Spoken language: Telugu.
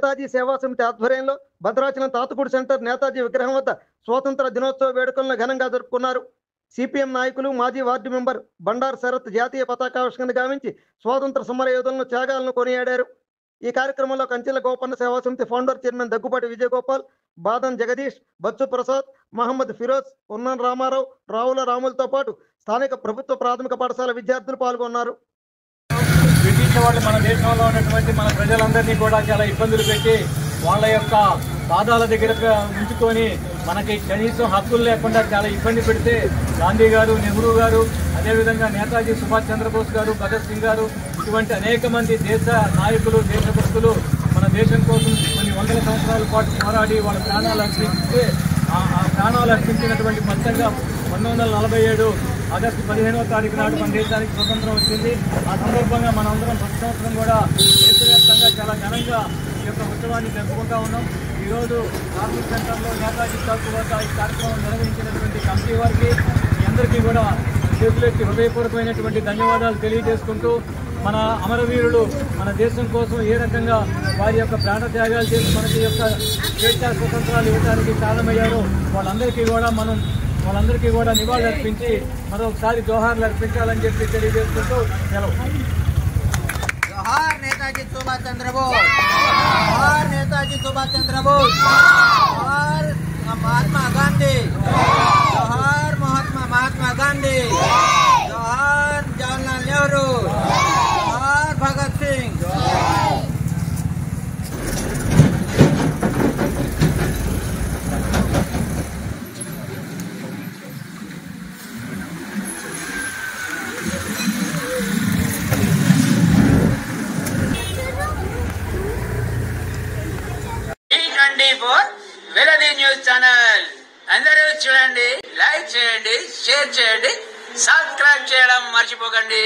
నేతాజీ సేవా సమితి ఆధ్వర్యంలో భద్రాచలం తాతగూడి సెంటర్ నేతాజీ విగ్రహం వద్ద స్వాతంత్ర దినోత్సవ వేడుకలను ఘనంగా జరుపుకున్నారు. సిపిఎం నాయకులు మాజీ వార్డు మెంబర్ బండారు శరత్ జాతీయ పతాకావిష్కరణ గావించి స్వాతంత్ర సమర యోధులను త్యాగాలను కొనియాడారు. ఈ కార్యక్రమంలో కంచెల గోపన్న సేవా సమితి ఫౌండర్ చైర్మన్ దగ్గుపాటి విజయగోపాల్, బాదం జగదీష్, బచ్చు ప్రసాద్, మహమ్మద్ ఫిరోజ్, ఉన్నాన్ రామారావు, రావుల రాములతో పాటు స్థానిక ప్రభుత్వ ప్రాథమిక పాఠశాల విద్యార్థులు పాల్గొన్నారు. బ్రిటిష్ వాళ్ళు మన దేశంలో ఉన్నటువంటి మన ప్రజలందరినీ కూడా చాలా ఇబ్బందులు పెట్టి వాళ్ళ యొక్క పాదాల దగ్గర ఉంచుకొని మనకి కనీసం హక్కులు లేకుండా చాలా ఇబ్బంది పెడితే గాంధీ గారు, నెహ్రూ గారు, అదేవిధంగా నేతాజీ సుభాష్ చంద్రబోస్ గారు, భగత్ సింగ్ గారు, ఇటువంటి అనేక మంది దేశ నాయకులు, దేశభక్తులు మన దేశం కోసం కొన్ని వందల సంవత్సరాల పాటు పోరాడి వాళ్ళ ప్రాణాలు అర్పించితే ఆ ప్రాణాలు అర్పించినటువంటి ఫలితంగా 1947 ఆగస్టు 15వ తారీఖు నాడు మన దేశానికి స్వతంత్రం వచ్చింది. ఆ సందర్భంగా మనందరం ప్రతి సంవత్సరం కూడా దేశవ్యాప్తంగా చాలా ఘనంగా ఈ యొక్క ఉత్సవాన్ని జరుపుకుంటా ఉన్నాం. ఈరోజు కార్మిక సెంటర్లో నేతాజీ చౌక్ వద్ద ఈ కార్యక్రమం నిర్వహించినటువంటి కమిటీ వారికి మీ అందరికీ కూడా చేతులెత్తి హృదయపూర్వకమైనటువంటి ధన్యవాదాలు తెలియజేసుకుంటూ, మన అమరవీరులు మన దేశం కోసం ఏ రకంగా వారి యొక్క ప్రాణత్యాగాలు చేసి మనకి యొక్క స్వేచ్ఛా స్వతంత్రాలు ఇవ్వడానికి కారణమయ్యారో వాళ్ళందరికీ కూడా నివాళులు అర్పించి మరొకసారి జోహార్లు అర్పించాలని చెప్పి తెలియజేసుకుంటూ సెలవు. जोहार नेताजी सुभाष चंद्र बोस, जोहार नेताजी सुभाष चंद्र बोस, जोहार महात्मा गांधी, जोहार महात्मा गांधी, जोहार जवाहरलाल नेहरू, जोहार भगत सिंह. వెలది న్యూస్ ఛానల్ అందరూ చూడండి, లైక్ చేయండి, షేర్ చేయండి, సబ్స్క్రైబ్ చేయడం మర్చిపోకండి.